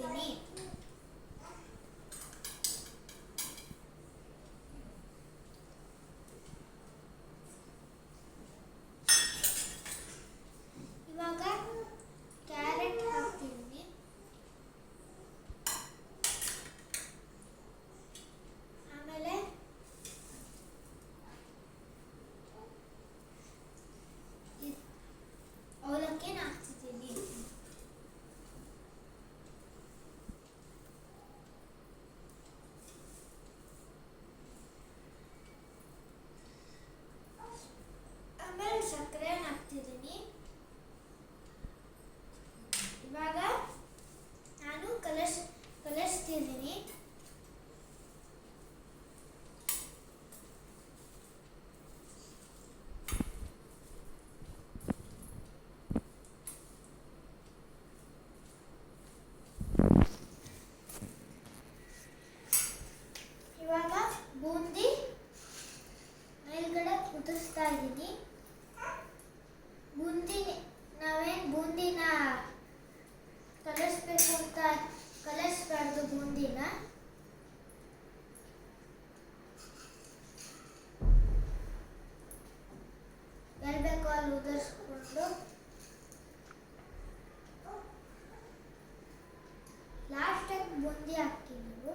ಹಾಕ್ತಿದ್ದೀನಿ. ಇವಾಗ ಕ್ಯಾರೆಟ್ ಹಾಕ್ತಿದ್ದೀನಿ. ಆಮೇಲೆ ಅವಲಕ್ಕಿನ ಹಾಕ್ತಿದ್ದೀನಿ. ಆಮೇಲೆ ಸಕ್ಕರೆ ಹಾಕ್ತಿದ್ದೀನಿ. ಇವಾಗ ನಾನು ಕಲಿಸ್ತಿದ್ದೀನಿ. ಇವಾಗ ಬೂಂದಿ ಮೇಲ್ಗಡೆ ಕುದಿಸ್ತಾ ಇದ್ದೀನಿ. ಬೂಂದಿನ ಕಲಿಸ್ಬೇಕು ಅಂತ ಕಲಿಸ್ಬಾರ್ದು. ಬೂಂದಿನ ಎಲ್ಬೇಕು ಅಲ್ಲಿ ಉದುರಿಸ್ಕೊಂಡು ಲಾಸ್ಟಾಗಿ ಬೂಂದಿ ಹಾಕಿ ನೀವು.